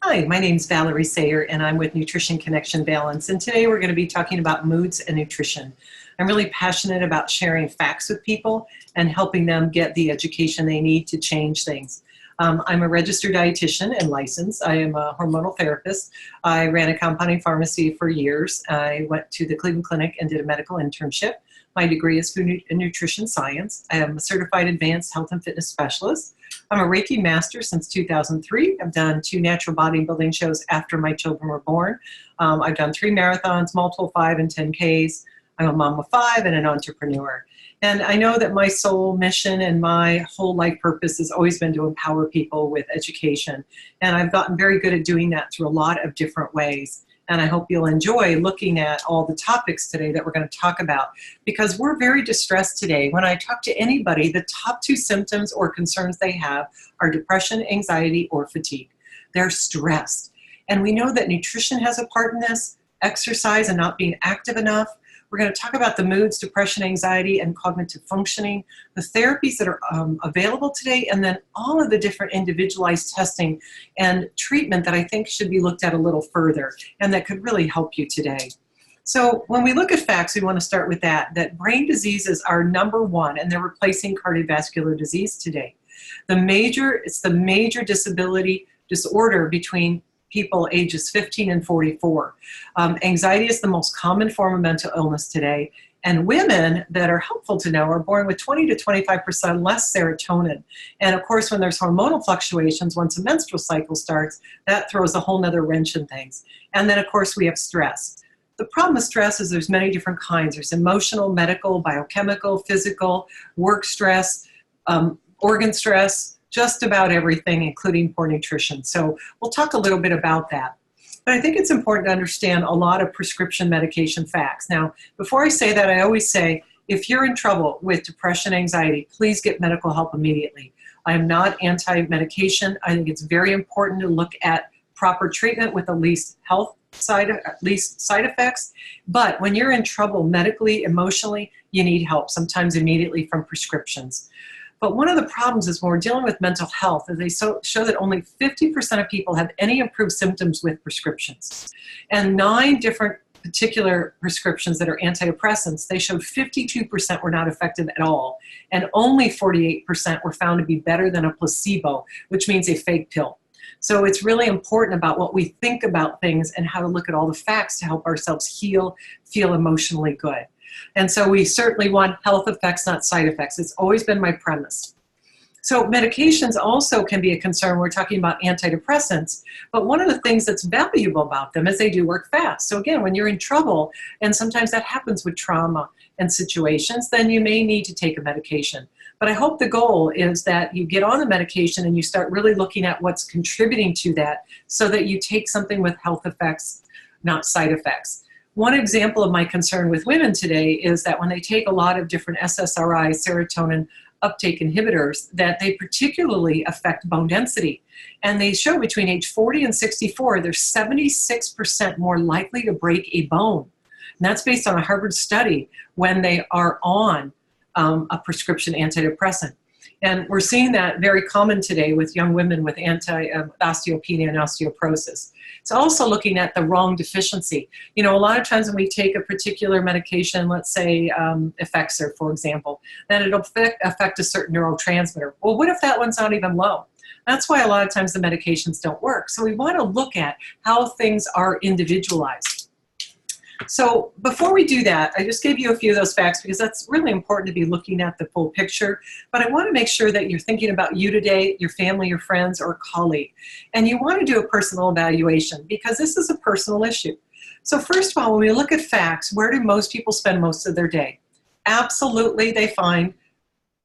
Hi, my name is Valerie Sayre and I'm with Nutrition Connection Balance, and today we're going to be talking about moods and nutrition. I'm really passionate about sharing facts with people and helping them get the education they need to change things. I'm a registered dietitian and licensed. I am a hormonal therapist. I ran a compounding pharmacy for years. I went to the Cleveland Clinic and did a medical internship. My degree is food and nutrition science. I am a certified advanced health and fitness specialist. I'm a Reiki master since 2003. I've done 2 natural bodybuilding shows after my children were born. I've done 3 marathons, multiple 5 and 10Ks. I'm a mom of 5 and an entrepreneur. And I know that my soul mission and my whole life purpose has always been to empower people with education. And I've gotten very good at doing that through a lot of different ways. And I hope you'll enjoy looking at all the topics today that we're going to talk about, because we're very distressed today. When I talk to anybody, the top 2 symptoms or concerns they have are depression, anxiety, or fatigue. They're stressed. And we know that nutrition has a part in this, exercise and not being active enough. We're going to talk about the moods, depression, anxiety, and cognitive functioning, the therapies that are available today, and then all of the different individualized testing and treatment that I think should be looked at a little further and that could really help you today. So when we look at facts, we want to start with that brain diseases are #1, and they're replacing cardiovascular disease today. It's the major disability disorder between people ages 15 and 44. Anxiety is the most common form of mental illness today, and women that are helpful to know are born with 20 to 25% less serotonin. And of course, when there's hormonal fluctuations, once a menstrual cycle starts, that throws a whole nother wrench in things. And then of course we have stress. The problem with stress is there's many different kinds. There's emotional, medical, biochemical, physical, work stress, organ stress, just about everything, including poor nutrition. So we'll talk a little bit about that. But I think it's important to understand a lot of prescription medication facts. Now, before I say that, I always say, if you're in trouble with depression, anxiety, please get medical help immediately. I am not anti-medication. I think it's very important to look at proper treatment with the least side effects. But when you're in trouble medically, emotionally, you need help, sometimes immediately from prescriptions. But one of the problems is when we're dealing with mental health, is they show that only 50% of people have any improved symptoms with prescriptions. And 9 different particular prescriptions that are antidepressants, they showed 52% were not effective at all. And only 48% were found to be better than a placebo, which means a fake pill. So it's really important about what we think about things and how to look at all the facts to help ourselves heal, feel emotionally good. And so we certainly want health effects, not side effects. It's always been my premise. So medications also can be a concern. We're talking about antidepressants, but one of the things that's valuable about them is they do work fast. So again, when you're in trouble, and sometimes that happens with trauma and situations, then you may need to take a medication. But I hope the goal is that you get on the medication and you start really looking at what's contributing to that so that you take something with health effects, not side effects. One example of my concern with women today is that when they take a lot of different SSRI, serotonin uptake inhibitors, that they particularly affect bone density. And they show between age 40 and 64, they're 76% more likely to break a bone. And that's based on a Harvard study when they are on a prescription antidepressant. And we're seeing that very common today with young women with osteopenia and osteoporosis. It's also looking at the wrong deficiency. You know, a lot of times when we take a particular medication, let's say Effexor, for example, then it'll affect a certain neurotransmitter. Well, what if that one's not even low? That's why a lot of times the medications don't work. So we want to look at how things are individualized. So before we do that, I just gave you a few of those facts because that's really important to be looking at the full picture. But I want to make sure that you're thinking about you today, your family, your friends, or a colleague. And you want to do a personal evaluation because this is a personal issue. So first of all, when we look at facts, where do most people spend most of their day? Absolutely, they find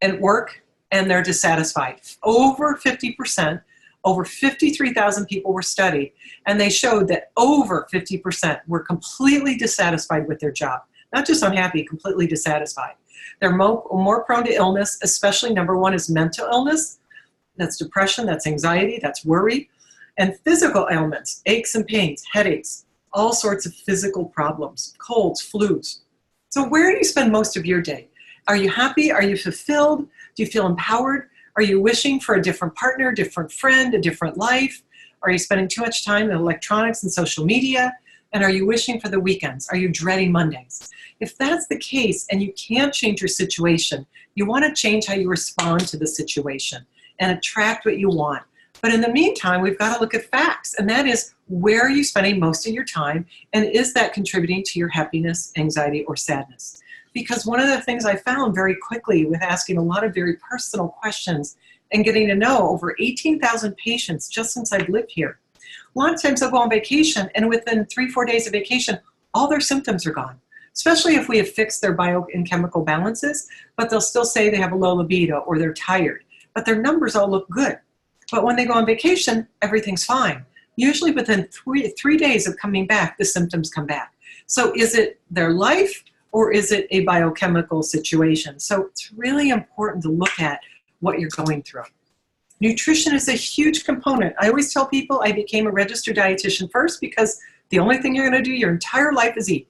at work and they're dissatisfied. Over 50%. Over 53,000 people were studied, and they showed that over 50% were completely dissatisfied with their job. Not just unhappy, completely dissatisfied. They're more prone to illness, especially #1 is mental illness. That's depression, that's anxiety, that's worry. And physical ailments, aches and pains, headaches, all sorts of physical problems, colds, flus. So where do you spend most of your day? Are you happy? Are you fulfilled? Do you feel empowered? Are you wishing for a different partner, different friend, a different life? Are you spending too much time in electronics and social media? And are you wishing for the weekends? Are you dreading Mondays? If that's the case and you can't change your situation, you want to change how you respond to the situation and attract what you want. But in the meantime, we've got to look at facts, and that is, where are you spending most of your time, and is that contributing to your happiness, anxiety, or sadness? Because one of the things I found very quickly with asking a lot of very personal questions and getting to know over 18,000 patients just since I've lived here, a lot of times they'll go on vacation, and within 3-4 days of vacation, all their symptoms are gone, especially if we have fixed their bio and chemical balances, but they'll still say they have a low libido or they're tired, but their numbers all look good. But when they go on vacation, everything's fine. Usually within three days of coming back, the symptoms come back. So is it their life or is it a biochemical situation? So it's really important to look at what you're going through. Nutrition is a huge component. I always tell people I became a registered dietitian first because the only thing you're going to do your entire life is eat.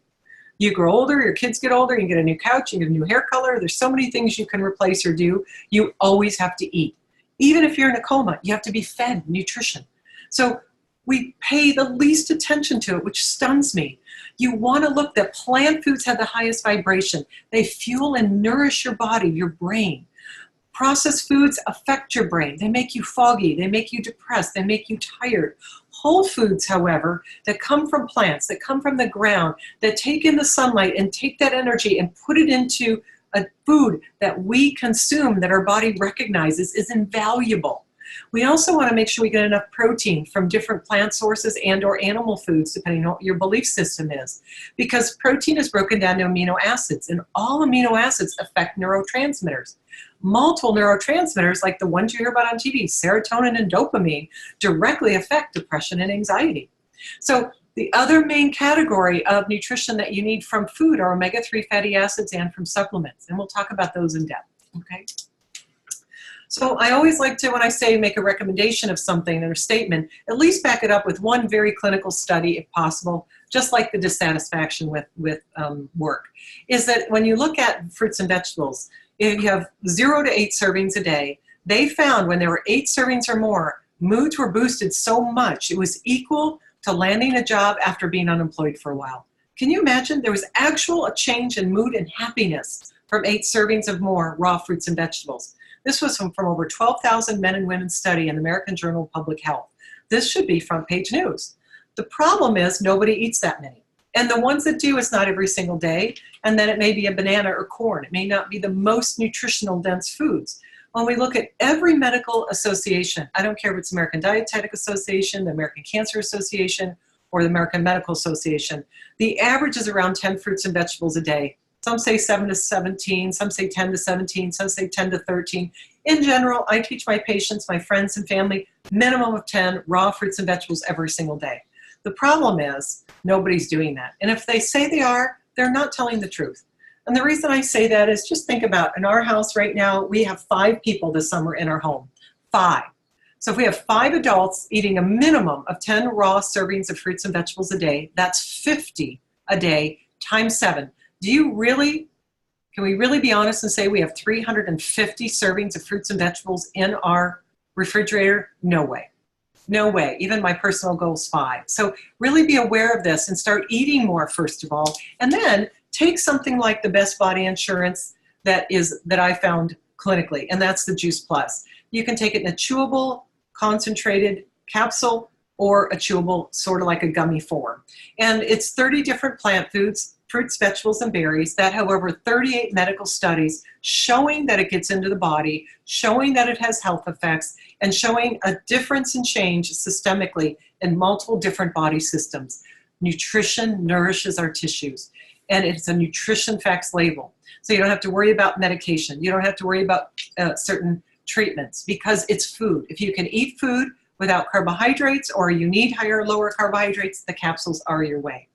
You grow older, your kids get older, you get a new couch, you get a new hair color. There's so many things you can replace or do. You always have to eat. Even if you're in a coma, you have to be fed nutrition. So we pay the least attention to it, which stuns me. You want to look that plant foods have the highest vibration. They fuel and nourish your body, your brain. Processed foods affect your brain. They make you foggy. They make you depressed. They make you tired. Whole foods, however, that come from plants, that come from the ground, that take in the sunlight and take that energy and put it into a food that we consume, that our body recognizes, is invaluable. We also want to make sure we get enough protein from different plant sources and or animal foods, depending on what your belief system is. Because protein is broken down to amino acids, and all amino acids affect neurotransmitters. Multiple neurotransmitters, like the ones you hear about on TV, serotonin and dopamine, directly affect depression and anxiety. So the other main category of nutrition that you need from food are omega-3 fatty acids and from supplements, and we'll talk about those in depth, okay? So I always like to, when I say make a recommendation of something or a statement, at least back it up with one very clinical study if possible, just like the dissatisfaction with work, is that when you look at fruits and vegetables, if you have 0 to 8 servings a day, they found when there were 8 servings or more, moods were boosted so much, it was equal to landing a job after being unemployed for a while. Can you imagine? There was actual a change in mood and happiness from 8 servings of more raw fruits and vegetables. This was from over 12,000 men and women study in the American Journal of Public Health. This should be front page news. The problem is nobody eats that many. And the ones that do, it's not every single day. And then it may be a banana or corn. It may not be the most nutritional dense foods. When we look at every medical association, I don't care if it's American Dietetic Association, the American Cancer Association, or the American Medical Association, the average is around 10 fruits and vegetables a day. Some say 7 to 17, some say 10 to 17, some say 10 to 13. In general, I teach my patients, my friends and family, minimum of 10 raw fruits and vegetables every single day. The problem is nobody's doing that. And if they say they are, they're not telling the truth. And the reason I say that is just think about, in our house right now, we have 5 people this summer in our home. 5. So if we have 5 adults eating a minimum of 10 raw servings of fruits and vegetables a day, that's 50 a day times 7. Can we really be honest and say we have 350 servings of fruits and vegetables in our refrigerator? No way. No way. Even my personal goal is 5. So really be aware of this and start eating more, first of all. And then take something like the best body insurance that I found clinically, and that's the Juice Plus. You can take it in a chewable, concentrated capsule or a chewable, sort of like a gummy form. And it's 30 different plant foods, fruits, vegetables, and berries that have over 38 medical studies showing that it gets into the body, showing that it has health effects, and showing a difference in change systemically in multiple different body systems. Nutrition nourishes our tissues, and it's a nutrition facts label. So you don't have to worry about medication. You don't have to worry about certain treatments because it's food. If you can eat food without carbohydrates or you need higher or lower carbohydrates, the capsules are your way.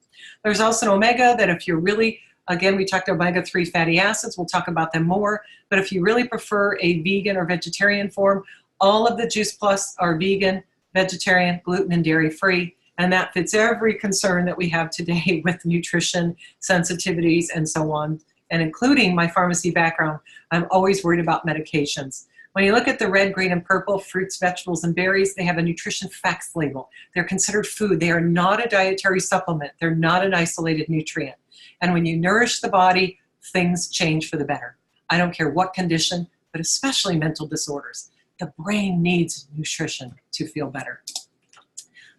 There's also an omega that if you're really, again, we talked about omega-3 fatty acids, we'll talk about them more, but if you really prefer a vegan or vegetarian form, all of the Juice Plus are vegan, vegetarian, gluten and dairy free, and that fits every concern that we have today with nutrition, sensitivities, and so on, and including my pharmacy background, I'm always worried about medications. When you look at the red, green, and purple fruits, vegetables, and berries, they have a nutrition facts label. They're considered food. They are not a dietary supplement. They're not an isolated nutrient. And when you nourish the body, things change for the better. I don't care what condition, but especially mental disorders. The brain needs nutrition to feel better.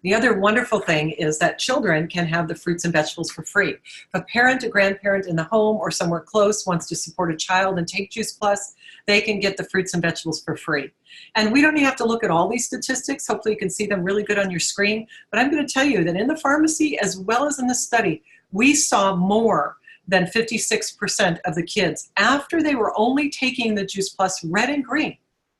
The other wonderful thing is that children can have the fruits and vegetables for free. If a parent, a grandparent in the home or somewhere close wants to support a child and take Juice Plus, they can get the fruits and vegetables for free. And we don't even have to look at all these statistics. Hopefully you can see them really good on your screen. But I'm going to tell you that in the pharmacy, as well as in the study, we saw more than 56% of the kids, after they were only taking the Juice Plus red and green,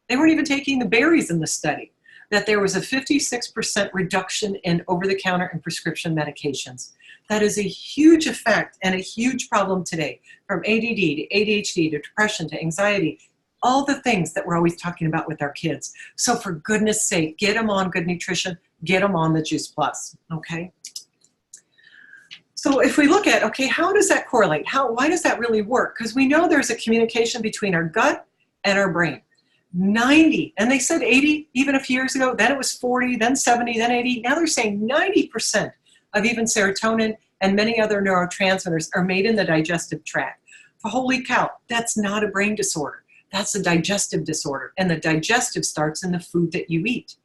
they weren't even taking the berries in the study, that there was a 56% reduction in over-the-counter and prescription medications. That is a huge effect and a huge problem today, from ADD to ADHD to depression to anxiety, all the things that we're always talking about with our kids. So for goodness sake, get them on good nutrition, get them on the Juice Plus, okay? So if we look at, okay, how does that correlate? Why does that really work? Because we know there's a communication between our gut and our brain. 90, and they said 80 even a few years ago, then it was 40, then 70, then 80. Now they're saying 90% of even serotonin and many other neurotransmitters are made in the digestive tract. Holy cow, that's not a brain disorder. That's a digestive disorder, and the digestive starts in the food that you eat.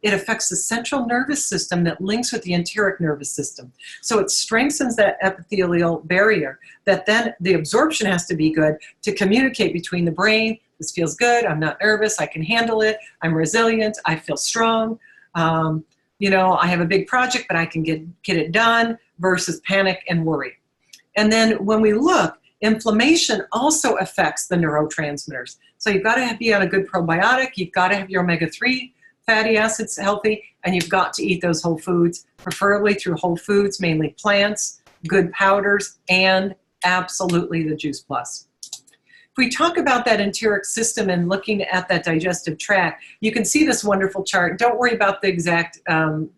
It affects the central nervous system that links with the enteric nervous system. So it strengthens that epithelial barrier that then the absorption has to be good to communicate between the brain. This feels good, I'm not nervous, I can handle it, I'm resilient, I feel strong. You know, I have a big project, but I can get it done, versus panic and worry. And then when we look, inflammation also affects the neurotransmitters. So you've got to be on a good probiotic, you've got to have your omega-3 fatty acids healthy, and you've got to eat those whole foods, preferably through whole foods, mainly plants, good powders, and absolutely the Juice Plus. If we talk about that enteric system and looking at that digestive tract, you can see this wonderful chart. Don't worry about the exact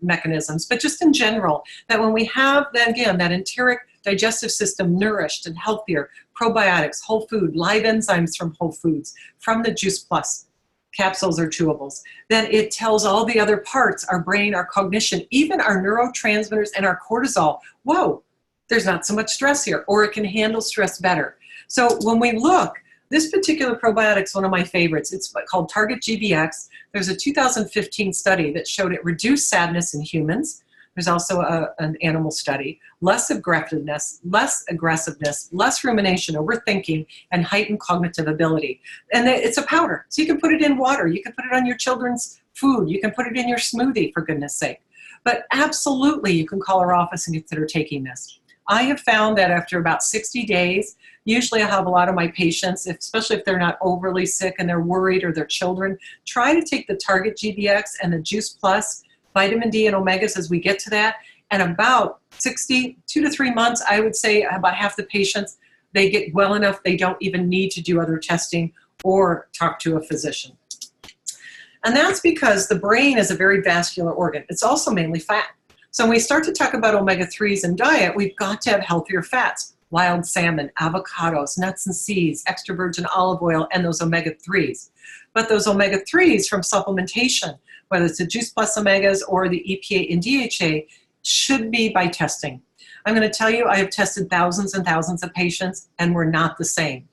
mechanisms, but just in general, that when we have, that, again, that enteric digestive system nourished and healthier, probiotics, whole food, live enzymes from whole foods, from the Juice Plus, capsules or chewables, then it tells all the other parts, our brain, our cognition, even our neurotransmitters and our cortisol, whoa, there's not so much stress here, or it can handle stress better. So when we look, this particular probiotic is one of my favorites. It's called Target GBX. There's a 2015 study that showed it reduced sadness in humans. There's also an animal study. Less aggressiveness, less rumination, overthinking, and heightened cognitive ability. And it's a powder, so you can put it in water. You can put it on your children's food. You can put it in your smoothie, for goodness sake. But absolutely, you can call our office and consider taking this. I have found that after about 60 days, usually I have a lot of my patients, especially if they're not overly sick and they're worried, or their children, try to take the Target GBX and the Juice Plus, vitamin D and omegas as we get to that. And about 2 to 3 months, I would say about half the patients, they get well enough they don't even need to do other testing or talk to a physician. And that's because the brain is a very vascular organ. It's also mainly fat. So when we start to talk about omega-3s in diet, we've got to have healthier fats. Wild salmon, avocados, nuts and seeds, extra virgin olive oil, and those omega-3s. But those omega-3s from supplementation, whether it's the Juice Plus omegas or the EPA and DHA, should be by testing. I'm going to tell you, I have tested thousands and thousands of patients, and we're not the same.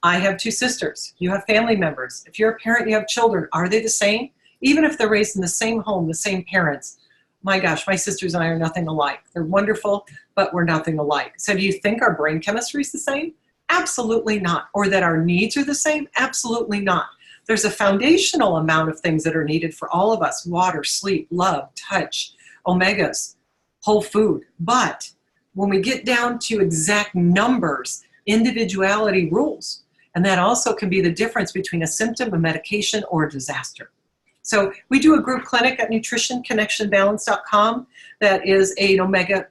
I have 2 sisters. You have family members. If you're a parent, you have children. Are they the same? Even if they're raised in the same home, the same parents. My gosh, my sisters and I are nothing alike. They're wonderful, but we're nothing alike. So do you think our brain chemistry is the same? Absolutely not. Or that our needs are the same? Absolutely not. There's a foundational amount of things that are needed for all of us: water, sleep, love, touch, omegas, whole food. But when we get down to exact numbers, individuality rules. And that also can be the difference between a symptom, a medication, or a disaster. So we do a group clinic at nutritionconnectionbalance.com that is an omega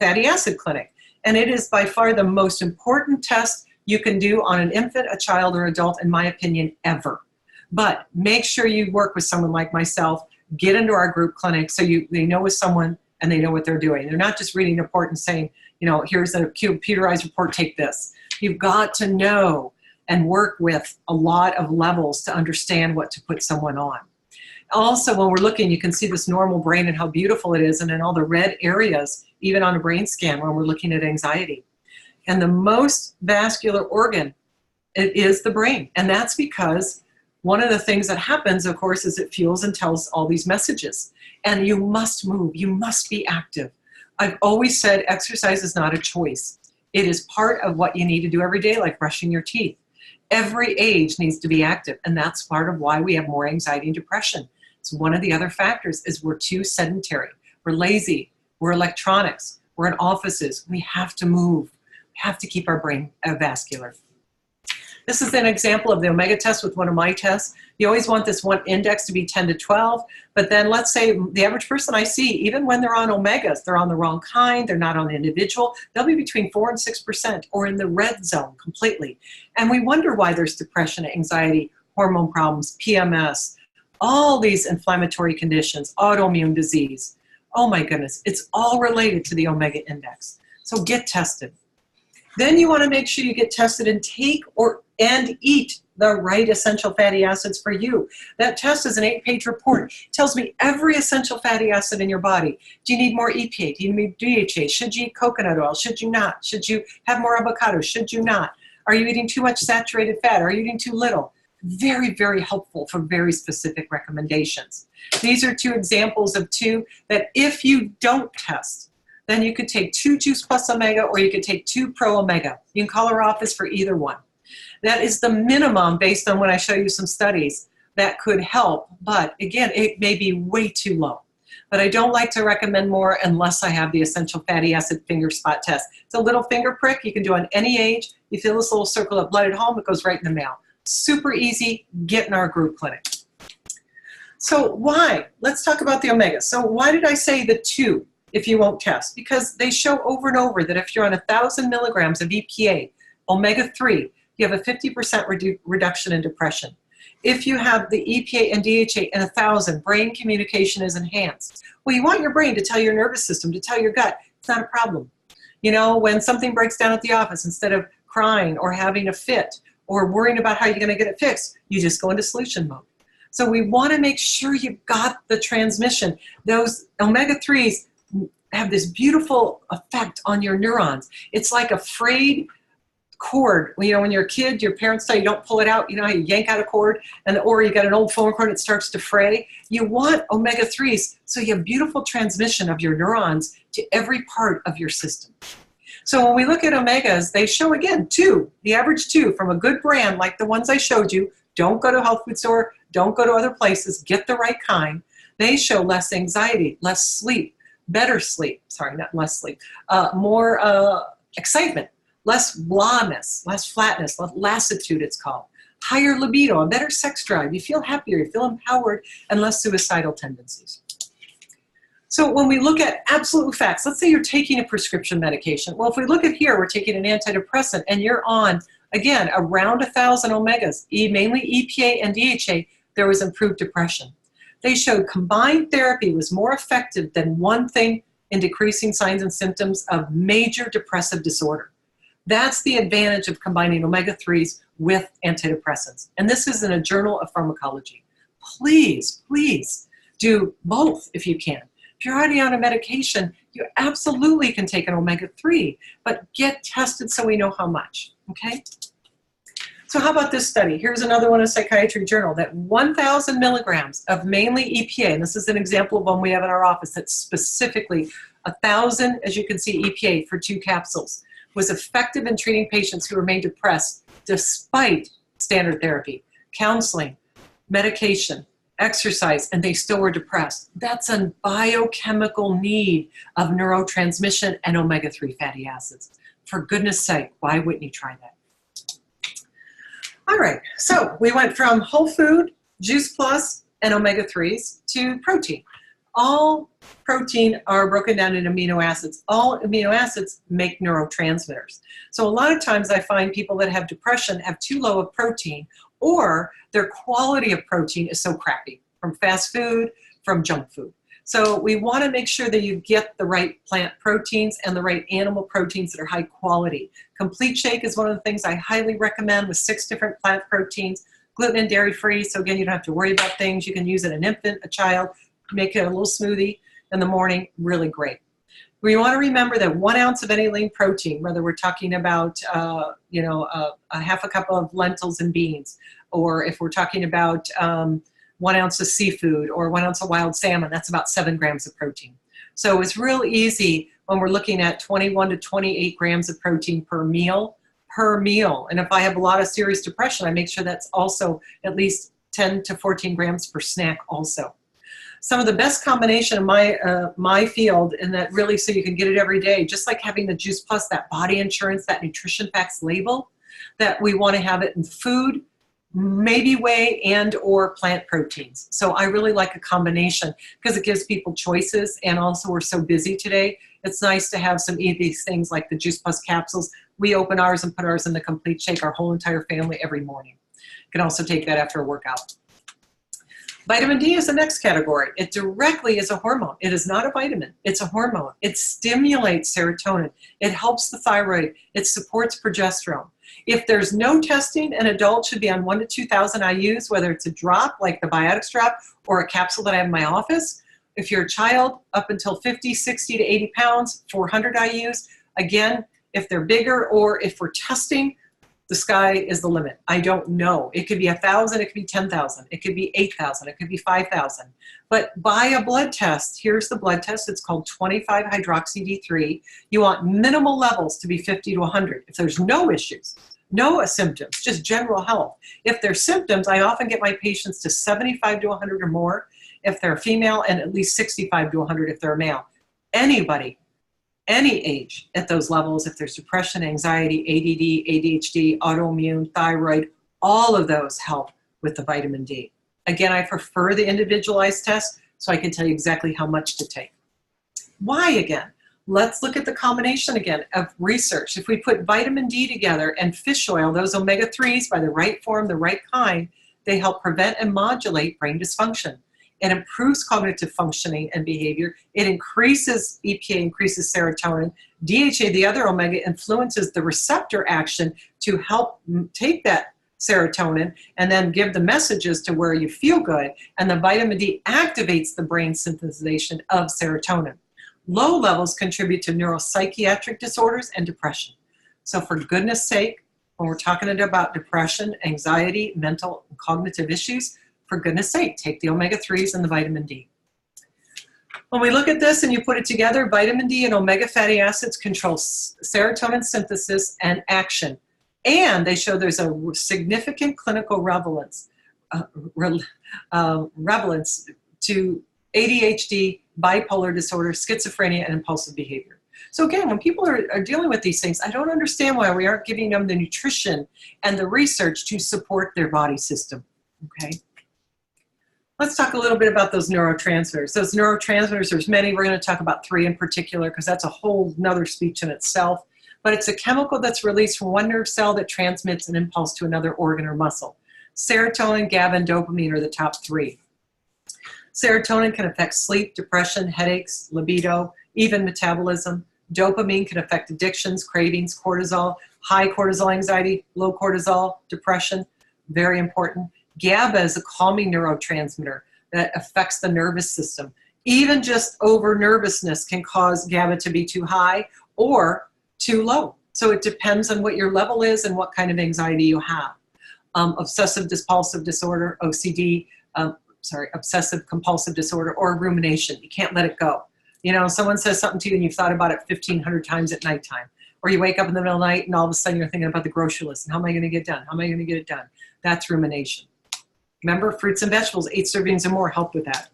fatty acid clinic. And it is by far the most important test you can do on an infant, a child, or adult, in my opinion, ever. But make sure you work with someone like myself, get into our group clinic so they know with someone and they know what they're doing. They're not just reading a report and saying, you know, here's a computerized report, take this. You've got to know and work with a lot of levels to understand what to put someone on. Also, when we're looking, you can see this normal brain and how beautiful it is, and in all the red areas, even on a brain scan when we're looking at anxiety. And the most vascular organ, it is the brain. And that's because one of the things that happens, of course, is it fuels and tells all these messages. And you must move. You must be active. I've always said exercise is not a choice. It is part of what you need to do every day, like brushing your teeth. Every age needs to be active, and that's part of why we have more anxiety and depression. So one of the other factors is we're too sedentary. We're lazy. We're electronics. We're in offices. We have to move. We have to keep our brain vascular. This is an example of the omega test with one of my tests. You always want this one index to be 10 to 12, but then let's say the average person I see, even when they're on omegas, they're on the wrong kind, they're not on individual, they'll be between 4 and 6% or in the red zone completely. And we wonder why there's depression, anxiety, hormone problems, PMS, all these inflammatory conditions, autoimmune disease. Oh my goodness, it's all related to the omega index. So get tested. Then you want to make sure you get tested and take and eat the right essential fatty acids for you. That test is an 8-page report. It tells me every essential fatty acid in your body. Do you need more EPA? Do you need DHA? Should you eat coconut oil? Should you not? Should you have more avocado? Should you not? Are you eating too much saturated fat? Are you eating too little? Very, very helpful for very specific recommendations. These are 2 examples of 2 that if you don't test, then you could take 2 Juice Plus Omega or you could take 2 Pro Omega. You can call our office for either one. That is the minimum based on when I show you some studies that could help, but again, it may be way too low. But I don't like to recommend more unless I have the essential fatty acid finger spot test. It's a little finger prick you can do on any age. You feel this little circle of blood at home, it goes right in the mail. Super easy, get in our group clinic. So why? Let's talk about the omega. So why did I say the 2 if you won't test? Because they show over and over that if you're on 1,000 milligrams of EPA, omega-3, you have a 50% reduction in depression. If you have the EPA and DHA in 1,000, brain communication is enhanced. Well, you want your brain to tell your nervous system, to tell your gut, it's not a problem. You know, when something breaks down at the office, instead of crying or having a fit or worrying about how you're going to get it fixed, you just go into solution mode. So we want to make sure you've got the transmission. Those omega-3s have this beautiful effect on your neurons. It's like a frayed cord. You know, when you're a kid, your parents tell you don't pull it out. You know how you yank out a cord, or you got an old phone cord, it starts to fray. You want omega-3s so you have beautiful transmission of your neurons to every part of your system. So when we look at omegas, they show, again, 2, the average 2 from a good brand like the ones I showed you. Don't go to a health food store. Don't go to other places. Get the right kind. They show less anxiety, less sleep, better sleep. Sorry, not less sleep. More excitement, less blahness, less flatness, less lassitude it's called. Higher libido, a better sex drive. You feel happier, you feel empowered, and less suicidal tendencies. So when we look at absolute facts, let's say you're taking a prescription medication. Well, if we look at here, we're taking an antidepressant and you're on, again, around 1,000 omegas, mainly EPA and DHA, there was improved depression. They showed combined therapy was more effective than one thing in decreasing signs and symptoms of major depressive disorder. That's the advantage of combining omega-3s with antidepressants. And this is in a journal of pharmacology. Please, please do both if you can. If you're already on a medication, you absolutely can take an omega-3, but get tested so we know how much, okay? So how about this study? Here's another one in a psychiatry journal that 1,000 milligrams of mainly EPA, and this is an example of one we have in our office that's specifically 1,000, as you can see, EPA for 2 capsules, was effective in treating patients who remained depressed despite standard therapy, counseling, medication, exercise, and they still were depressed. That's a biochemical need of neurotransmission and omega-3 fatty acids. For goodness sake, why wouldn't you try that? All right, so we went from whole food, Juice Plus, and omega-3s to protein. All protein are broken down into amino acids. All amino acids make neurotransmitters. So a lot of times I find people that have depression have too low of protein, or their quality of protein is so crappy from fast food, from junk food. So we want to make sure that you get the right plant proteins and the right animal proteins that are high quality. Complete shake is one of the things I highly recommend with 6 different plant proteins, gluten and dairy free. So again, you don't have to worry about things. You can use it an infant, a child, make it a little smoothie in the morning, really great. We want to remember that 1 ounce of any lean protein, whether we're talking about, a half a cup of lentils and beans, or if we're talking about 1 ounce of seafood or 1 ounce of wild salmon, that's about 7 grams of protein. So it's real easy when we're looking at 21 to 28 grams of protein per meal. And if I have a lot of serious depression, I make sure that's also at least 10 to 14 grams per snack also. Some of the best combination in my field, and that really so you can get it every day, just like having the Juice Plus, that body insurance, that nutrition facts label, that we want to have it in food, maybe whey and or plant proteins. So I really like a combination because it gives people choices, and also we're so busy today. It's nice to have some of these things like the Juice Plus capsules. We open ours and put ours in the complete shake, our whole entire family every morning. You can also take that after a workout. Vitamin D is the next category. It directly is a hormone. It is not a vitamin. It's a hormone. It stimulates serotonin. It helps the thyroid. It supports progesterone. If there's no testing, an adult should be on 1 to 2,000 IUs, whether it's a drop like the Biotics drop or a capsule that I have in my office. If you're a child, up until 50, 60 to 80 pounds, 400 IUs. Again, if they're bigger or if we're testing, the sky is the limit. I don't know. It could be 1,000, it could be 10,000, it could be 8,000, it could be 5,000. But buy a blood test. Here's the blood test. It's called 25-hydroxy-D3. You want minimal levels to be 50 to 100. If there's no issues, no symptoms, just general health. If there's symptoms, I often get my patients to 75 to 100 or more if they're female, and at least 65 to 100 if they're a male. Anybody, any age at those levels, if there's depression, anxiety, ADD, ADHD, autoimmune, thyroid, all of those help with the vitamin D. Again, I prefer the individualized test so I can tell you exactly how much to take. Why again? Let's look at the combination again of research. If we put vitamin D together and fish oil, those omega-3s by the right form, the right kind, they help prevent and modulate brain dysfunction. It improves cognitive functioning and behavior. It increases EPA, increases serotonin. DHA, the other omega, influences the receptor action to help take that serotonin and then give the messages to where you feel good. And the vitamin D activates the brain synthesization of serotonin. Low levels contribute to neuropsychiatric disorders and depression. So for goodness sake, when we're talking about depression, anxiety, mental and cognitive issues, for goodness sake, take the omega-3s and the vitamin D. When we look at this and you put it together, vitamin D and omega fatty acids control serotonin synthesis and action. And they show there's a significant clinical relevance to ADHD, bipolar disorder, schizophrenia, and impulsive behavior. So again, when people are dealing with these things, I don't understand why we aren't giving them the nutrition and the research to support their body system, okay? Let's talk a little bit about those neurotransmitters. Those neurotransmitters, there's many. We're going to talk about 3 in particular because that's a whole nother speech in itself. But it's a chemical that's released from one nerve cell that transmits an impulse to another organ or muscle. Serotonin, GABA, and dopamine are the top 3. Serotonin can affect sleep, depression, headaches, libido, even metabolism. Dopamine can affect addictions, cravings, cortisol, high cortisol anxiety, low cortisol, depression, very important. GABA is a calming neurotransmitter that affects the nervous system. Even just over nervousness can cause GABA to be too high or too low. So it depends on what your level is and what kind of anxiety you have. Obsessive compulsive disorder, OCD, obsessive compulsive disorder, or rumination. You can't let it go. You know, someone says something to you and you've thought about it 1,500 times at nighttime. Or you wake up in the middle of the night and all of a sudden you're thinking about the grocery list and how am I going to get done? How am I going to get it done? That's rumination. Remember, fruits and vegetables, 8 servings or more help with that.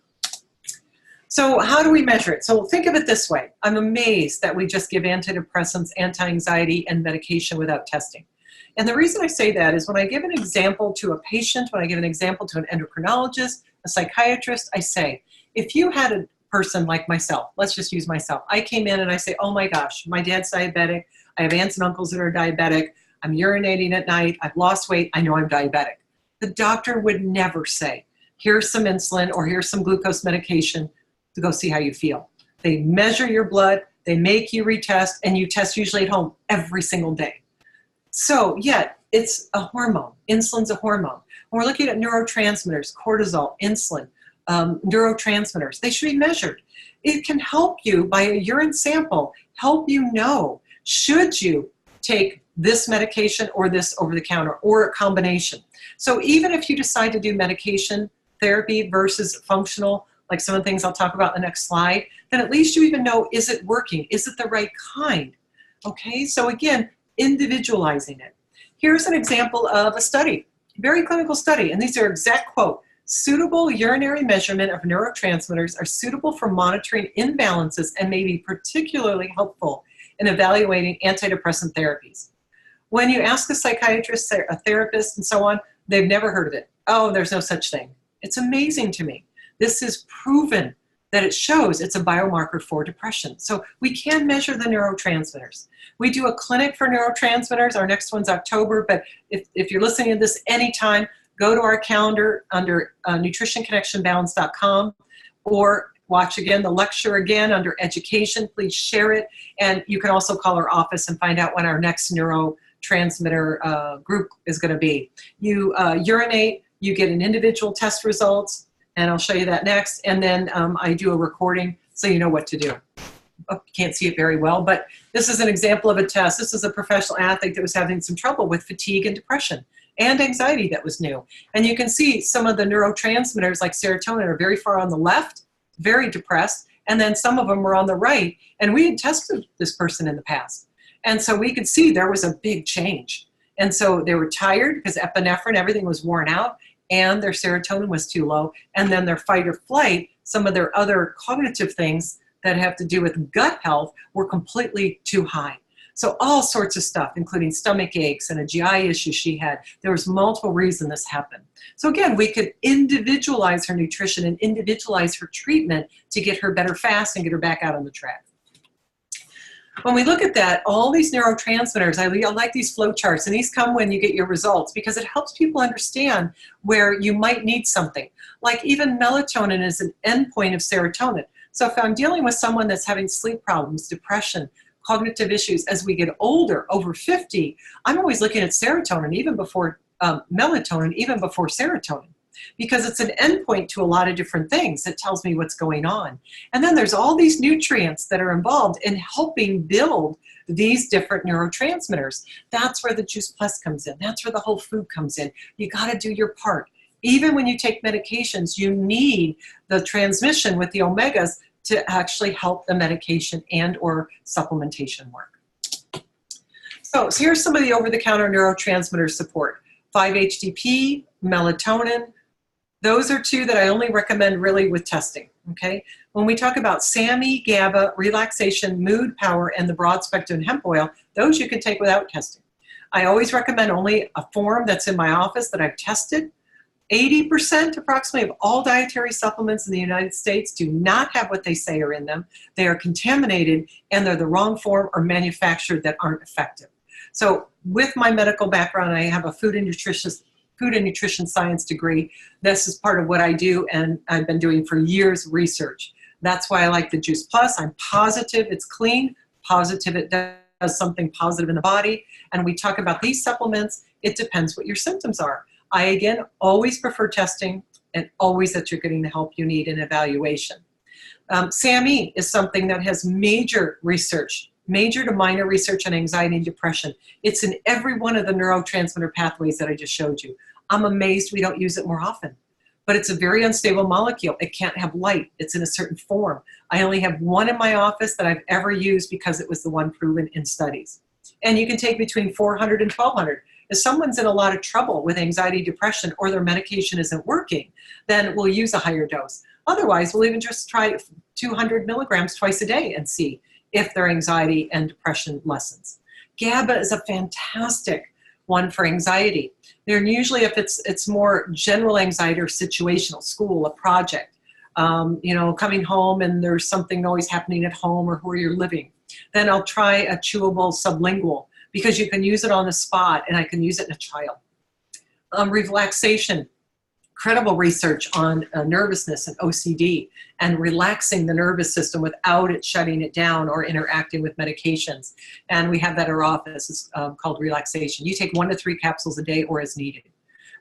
So how do we measure it? So think of it this way. I'm amazed that we just give antidepressants, anti-anxiety, and medication without testing. And the reason I say that is when I give an example to a patient, when I give an example to an endocrinologist, a psychiatrist, I say, if you had a person like myself, let's just use myself. I came in and I say, oh my gosh, my dad's diabetic. I have aunts and uncles that are diabetic. I'm urinating at night. I've lost weight. I know I'm diabetic. The doctor would never say, here's some insulin or here's some glucose medication. to go see how you feel. They measure your blood, they make you retest, and you test usually at home every single day. So yet, it's a hormone. Insulin's a hormone. When we're looking at neurotransmitters, cortisol, insulin, neurotransmitters, they should be measured. It can help you by a urine sample, help you know, should you take this medication or this over the counter or a combination. So even if you decide to do medication therapy versus functional, like some of the things I'll talk about in the next slide, then at least you even know, is it working? Is it the right kind? Okay, so again, individualizing it. Here's an example of a study, very clinical study, and these are exact quote. Suitable urinary measurement of neurotransmitters are suitable for monitoring imbalances and may be particularly helpful in evaluating antidepressant therapies. When you ask a psychiatrist, a therapist, and so on, they've never heard of it. Oh, there's no such thing. It's amazing to me. This is proven that it shows it's a biomarker for depression. So we can measure the neurotransmitters. We do a clinic for neurotransmitters. Our next one's October, but if you're listening to this anytime, go to our calendar under nutritionconnectionbalance.com or watch again the lecture again under education. Please share it. And you can also call our office and find out when our next neurotransmitter group is going to be. You urinate, you get an individual test results, and I'll show you that next. And then I do a recording so you know what to do. Oh, you can't see it very well, but this is an example of a test. This is a professional athlete that was having some trouble with fatigue and depression and anxiety that was new. And you can see some of the neurotransmitters like serotonin are very far on the left, very depressed, and then some of them were on the right. And we had tested this person in the past. And so we could see there was a big change. And so they were tired because epinephrine, everything was worn out, and their serotonin was too low. And then their fight or flight, some of their other cognitive things that have to do with gut health were completely too high. So all sorts of stuff, including stomach aches and a GI issue she had. There was multiple reasons this happened. So again, we could individualize her nutrition and individualize her treatment to get her better fast and get her back out on the track. When we look at that, all these neurotransmitters, I like these flow charts, and these come when you get your results because it helps people understand where you might need something. Like even melatonin is an endpoint of serotonin. So if I'm dealing with someone that's having sleep problems, depression, cognitive issues, as we get older, over 50, I'm always looking at serotonin, even before melatonin, even before serotonin, because it's an endpoint to a lot of different things that tells me what's going on. And then there's all these nutrients that are involved in helping build these different neurotransmitters. That's where the Juice Plus comes in. That's where the whole food comes in. You got to do your part. Even when you take medications, you need the transmission with the omegas to actually help the medication and or supplementation work. So here's some of the over-the-counter neurotransmitter support. 5-HTP, melatonin. Those are two that I only recommend really with testing, okay? When we talk about SAMe, GABA, relaxation, mood, power, and the broad-spectrum hemp oil, those you can take without testing. I always recommend only a form that's in my office that I've tested. 80% approximately of all dietary supplements in the United States do not have what they say are in them. They are contaminated and they're the wrong form or manufactured that aren't effective. So with my medical background, I have a food and nutrition science degree. This is part of what I do, and I've been doing for years research. That's why I like the Juice Plus. I'm positive it's clean, positive it does something positive in the body. And we talk about these supplements. It depends what your symptoms are. I, again, always prefer testing and always that you're getting the help you need in evaluation. SAMe is something that has major research, major to minor research on anxiety and depression. It's in every one of the neurotransmitter pathways that I just showed you. I'm amazed we don't use it more often, but it's a very unstable molecule. It can't have light. It's in a certain form. I only have one in my office that I've ever used because it was the one proven in studies. And you can take between 400 and 1200. If someone's in a lot of trouble with anxiety, depression, or their medication isn't working, then we'll use a higher dose. Otherwise, we'll even just try 200 milligrams twice a day and see if their anxiety and depression lessens. GABA is a fantastic one for anxiety. They're usually, if it's more general anxiety or situational, school, a project, coming home and there's something always happening at home or where you're living, then I'll try a chewable sublingual, because you can use it on the spot and I can use it in a trial. Relaxation. incredible research on nervousness and OCD and relaxing the nervous system without it shutting it down or interacting with medications. And we have that at our office. It's called relaxation. You take 1 to 3 capsules a day or as needed.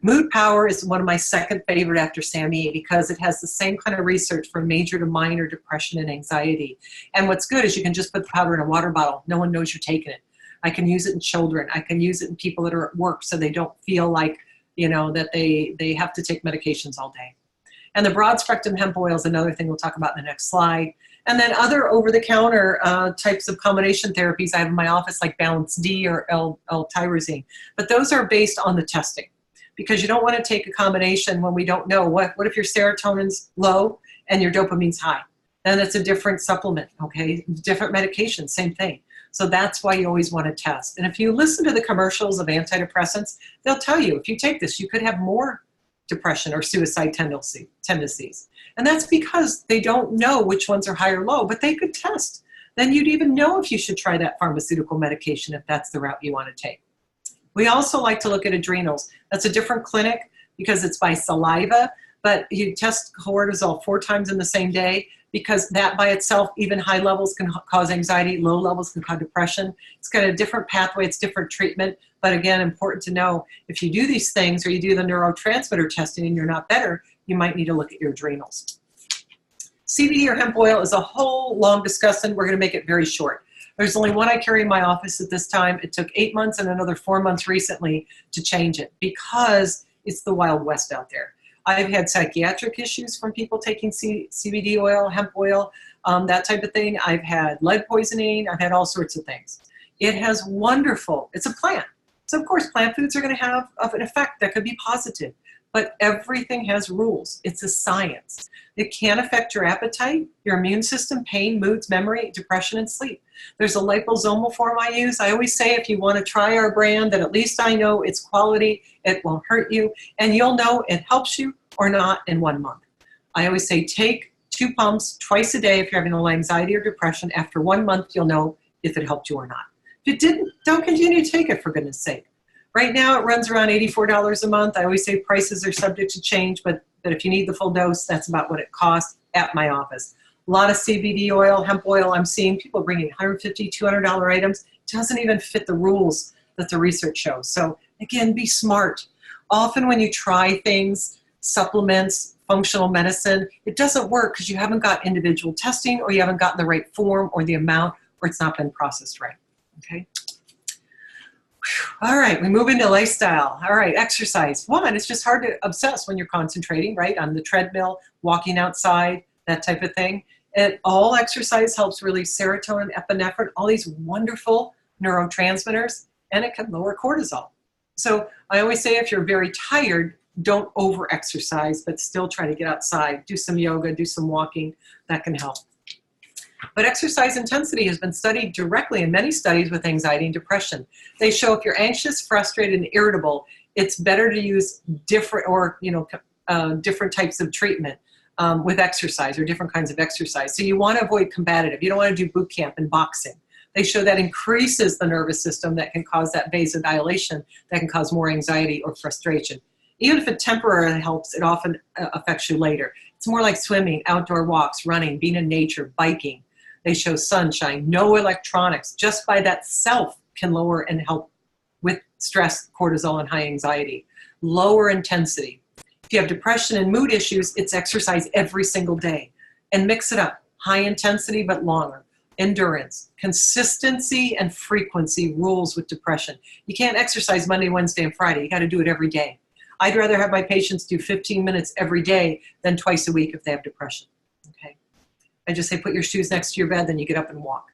Mood Power is one of my second favorite after SAMe because it has the same kind of research for major to minor depression and anxiety. And what's good is you can just put the powder in a water bottle. No one knows you're taking it. I can use it in children. I can use it in people that are at work so they don't feel like, you know, that they have to take medications all day. And the broad spectrum hemp oil is another thing we'll talk about in the next slide. And then other over-the-counter types of combination therapies I have in my office, like Balance D or L-tyrosine. But those are based on the testing, because you don't want to take a combination when we don't know. What if your serotonin's low and your dopamine's high? Then it's a different supplement, okay? Different medication, same thing. So that's why you always want to test. And if you listen to the commercials of antidepressants, they'll tell you if you take this, you could have more depression or suicide tendencies. And that's because they don't know which ones are high or low, but they could test. Then you'd even know if you should try that pharmaceutical medication if that's the route you want to take. We also like to look at adrenals. That's a different clinic because it's by saliva, but you test cortisol 4 times in the same day, because that by itself, even high levels can cause anxiety, low levels can cause depression. It's got a different pathway, it's different treatment. But again, important to know, if you do these things or you do the neurotransmitter testing and you're not better, you might need to look at your adrenals. CBD or hemp oil is a whole long discussion. We're gonna make it very short. There's only one I carry in my office at this time. It took 8 months and another 4 months recently to change it because it's the Wild West out there. I've had psychiatric issues from people taking CBD oil, hemp oil, that type of thing. I've had lead poisoning. I've had all sorts of things. It has wonderful, it's a plant. So of course, plant foods are going to have an effect that could be positive, but everything has rules. It's a science. It can affect your appetite, your immune system, pain, moods, memory, depression, and sleep. There's a liposomal form I use. I always say if you want to try our brand, that at least I know it's quality, it won't hurt you, and you'll know it helps you or not in 1 month. I always say take 2 pumps twice a day if you're having a little anxiety or depression. After 1 month, you'll know if it helped you or not. If it didn't, don't continue to take it, for goodness sake. Right now, it runs around $84 a month. I always say prices are subject to change, but if you need the full dose, that's about what it costs at my office. A lot of CBD oil, hemp oil, I'm seeing people bringing $150, $200 items. It doesn't even fit the rules that the research shows. So again, be smart. Often when you try things, supplements, functional medicine, it doesn't work because you haven't got individual testing, or you haven't gotten the right form or the amount, or it's not been processed right, okay? All right, we move into lifestyle. All right, exercise. One, it's just hard to obsess when you're concentrating, right? On the treadmill, walking outside, that type of thing. All exercise helps release serotonin, epinephrine, all these wonderful neurotransmitters, and it can lower cortisol. So I always say if you're very tired, don't over-exercise, but still try to get outside. Do some yoga, do some walking. That can help. But exercise intensity has been studied directly in many studies with anxiety and depression. They show if you're anxious, frustrated, and irritable, it's better to use different types of treatment with exercise, or different kinds of exercise. So you want to avoid combative. You don't want to do boot camp and boxing. They show that increases the nervous system, that can cause that vasodilation, that can cause more anxiety or frustration. Even if it temporarily helps, it often affects you later. It's more like swimming, outdoor walks, running, being in nature, biking. They show sunshine, no electronics. Just by that self can lower and help with stress, cortisol, and high anxiety. Lower intensity. If you have depression and mood issues, it's exercise every single day. And mix it up. High intensity, but longer. Endurance. Consistency and frequency rules with depression. You can't exercise Monday, Wednesday, and Friday. You got to do it every day. I'd rather have my patients do 15 minutes every day than twice a week if they have depression. Okay? I just say put your shoes next to your bed, then you get up and walk.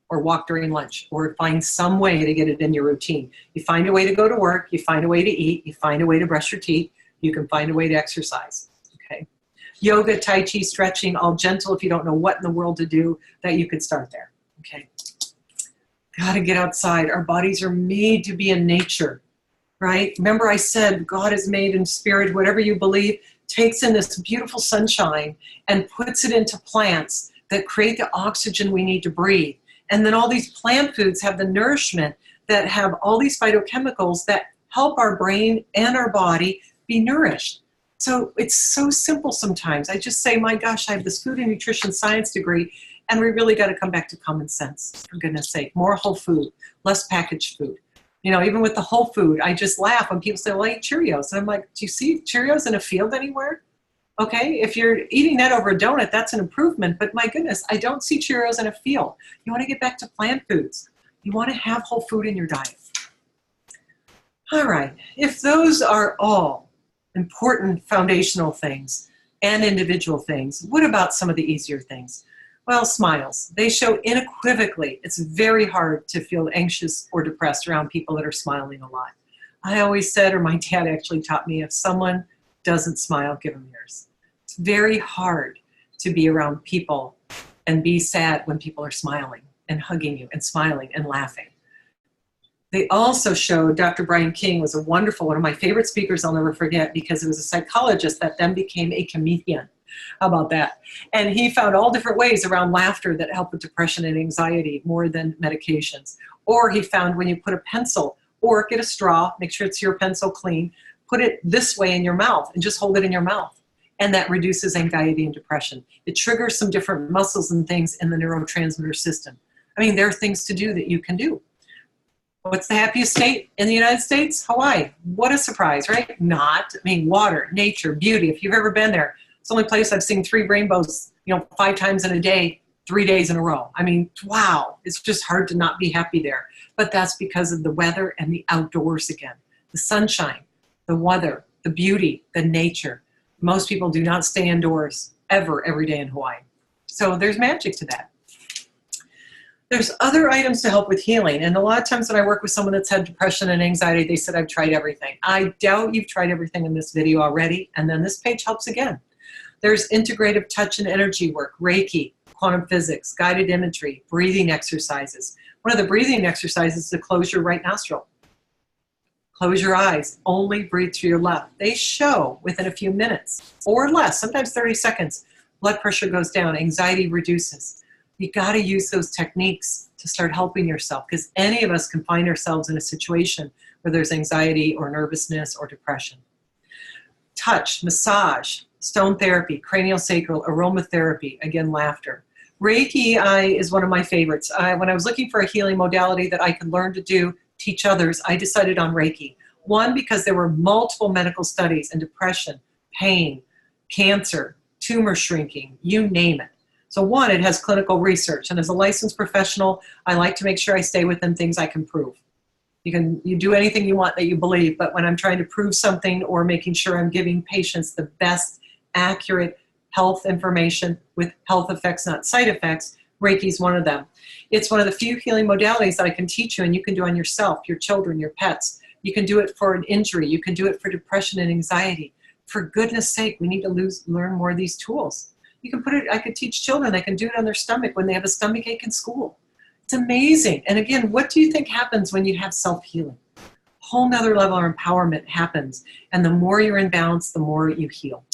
Or walk during lunch. Or find some way to get it in your routine. You find a way to go to work. You find a way to eat. You find a way to brush your teeth. You can find a way to exercise. Okay? Yoga, Tai Chi, stretching, all gentle if you don't know what in the world to do, that you could start there. Okay? Got to get outside. Our bodies are made to be in nature. Right? Remember I said God is made in spirit. Whatever you believe, takes in this beautiful sunshine and puts it into plants that create the oxygen we need to breathe. And then all these plant foods have the nourishment that have all these phytochemicals that help our brain and our body be nourished. So it's so simple sometimes. I just say, my gosh, I have this food and nutrition science degree, and we really got to come back to common sense, for goodness sake. More whole food, less packaged food. You know, even with the whole food, I just laugh when people say, well, I eat Cheerios. And I'm like, do you see Cheerios in a field anywhere? Okay, if you're eating that over a donut, that's an improvement. But my goodness, I don't see Cheerios in a field. You want to get back to plant foods. You want to have whole food in your diet. All right, if those are all important foundational things and individual things, what about some of the easier things? Well, smiles. They show unequivocally it's very hard to feel anxious or depressed around people that are smiling a lot. I always said, or my dad actually taught me, if someone doesn't smile, give them yours. It's very hard to be around people and be sad when people are smiling and hugging you and smiling and laughing. They also showed, Dr. Brian King was a wonderful, one of my favorite speakers I'll never forget, because it was a psychologist that then became a comedian. How about that? And he found all different ways around laughter that help with depression and anxiety more than medications. Or he found when you put a pencil, or get a straw, make sure it's your pencil clean, put it this way in your mouth and just hold it in your mouth. And that reduces anxiety and depression. It triggers some different muscles and things in the neurotransmitter system. I mean, there are things to do that you can do. What's the happiest state in the United States? Hawaii. What a surprise, right? Not. I mean, water, nature, beauty. If you've ever been there, it's the only place I've seen 3 rainbows, 5 times in a day, 3 days in a row. I mean, wow. It's just hard to not be happy there. But that's because of the weather and the outdoors again. The sunshine, the weather, the beauty, the nature. Most people do not stay indoors ever, every day in Hawaii. So there's magic to that. There's other items to help with healing. And a lot of times when I work with someone that's had depression and anxiety, they said, I've tried everything. I doubt you've tried everything in this video already. And then this page helps again. There's integrative touch and energy work, Reiki, quantum physics, guided imagery, breathing exercises. One of the breathing exercises is to close your right nostril. Close your eyes, only breathe through your left. They show within a few minutes or less, sometimes 30 seconds, blood pressure goes down, anxiety reduces. You got to use those techniques to start helping yourself, because any of us can find ourselves in a situation where there's anxiety or nervousness or depression. Touch, massage, stone therapy, craniosacral, aromatherapy, again, laughter. Reiki is one of my favorites. When I was looking for a healing modality that I could learn to do, teach others, I decided on Reiki. One, because there were multiple medical studies in depression, pain, cancer, tumor shrinking, you name it. So one, it has clinical research. And as a licensed professional, I like to make sure I stay within things I can prove. You do anything you want that you believe, but when I'm trying to prove something or making sure I'm giving patients the best accurate health information with health effects, not side effects, Reiki is one of them. It's one of the few healing modalities that I can teach you and you can do on yourself, your children, your pets. You can do it for an injury. You can do it for depression and anxiety. For goodness sake, we need to learn more of these tools. You can put it, I could teach children, they can do it on their stomach when they have a stomach ache in school. It's amazing. And again, what do you think happens when you have self-healing? A whole nother level of empowerment happens. And the more you're in balance, the more you heal.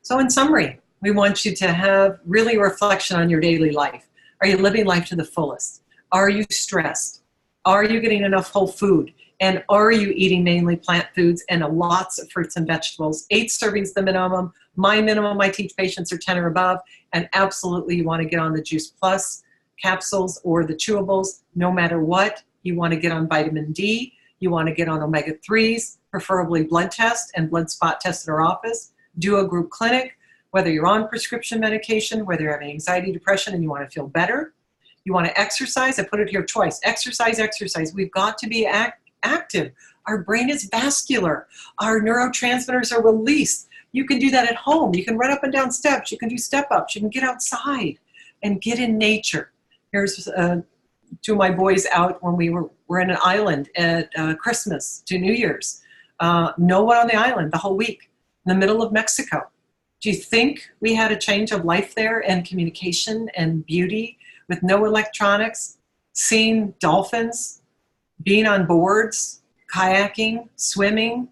So in summary, we want you to have really a reflection on your daily life. Are you living life to the fullest? Are you stressed? Are you getting enough whole food? And are you eating mainly plant foods and lots of fruits and vegetables? 8 servings the minimum. My minimum I teach patients are 10 or above. And absolutely you want to get on the Juice Plus capsules or the chewables. No matter what, you want to get on vitamin D. You want to get on omega-3s, preferably blood test and blood spot test in our office. Do a group clinic, whether you're on prescription medication, whether you're having anxiety, depression, and you want to feel better. You want to exercise. I put it here twice. Exercise, exercise. We've got to be active. Our brain is vascular. Our neurotransmitters are released. You can do that at home. You can run up and down steps. You can do step-ups. You can get outside and get in nature. Here's 2 of my boys out when we were in an island at Christmas to New Year's. No one on the island the whole week in the middle of Mexico. Do you think we had a change of life there and communication and beauty with no electronics, seeing dolphins, being on boards, kayaking, swimming,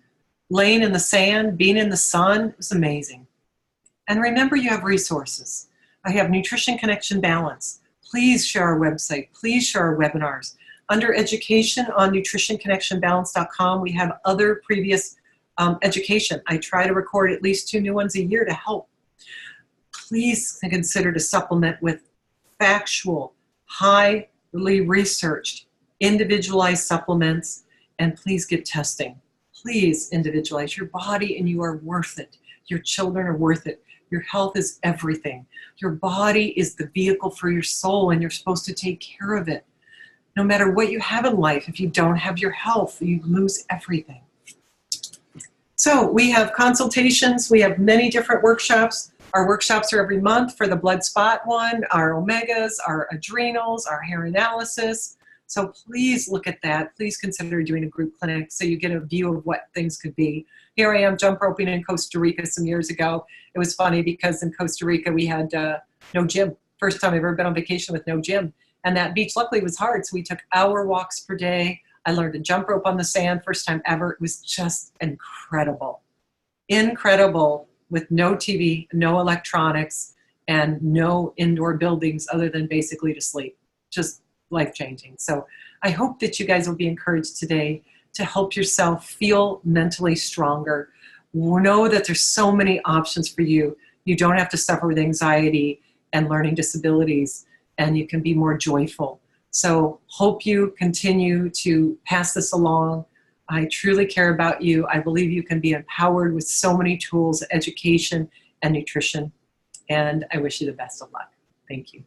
laying in the sand, being in the sun? It was amazing. And remember, you have resources. I have Nutrition Connection Balance. Please share our website. Please share our webinars. Under education on nutritionconnectionbalance.com, we have other previous education. I try to record at least 2 new ones a year to help. Please consider to supplement with factual, highly researched, individualized supplements, and please get testing. Please individualize your body, and you are worth it. Your children are worth it. Your health is everything. Your body is the vehicle for your soul, and you're supposed to take care of it. No matter what you have in life, if you don't have your health, you lose everything. So we have consultations. We have many different workshops. Our workshops are every month for the blood spot one, our omegas, our adrenals, our hair analysis. So please look at that. Please consider doing a group clinic so you get a view of what things could be. Here I am jump roping in Costa Rica some years ago. It was funny because in Costa Rica we had no gym. First time I've ever been on vacation with no gym. And that beach luckily was hard, so we took hour walks per day. I learned to jump rope on the sand, first time ever. It was just incredible. Incredible, with no TV, no electronics, and no indoor buildings other than basically to sleep. Just life-changing. So I hope that you guys will be encouraged today to help yourself feel mentally stronger. Know that there's so many options for you. You don't have to suffer with anxiety and learning disabilities, and you can be more joyful. So hope you continue to pass this along. I truly care about you. I believe you can be empowered with so many tools, education, and nutrition. And I wish you the best of luck. Thank you.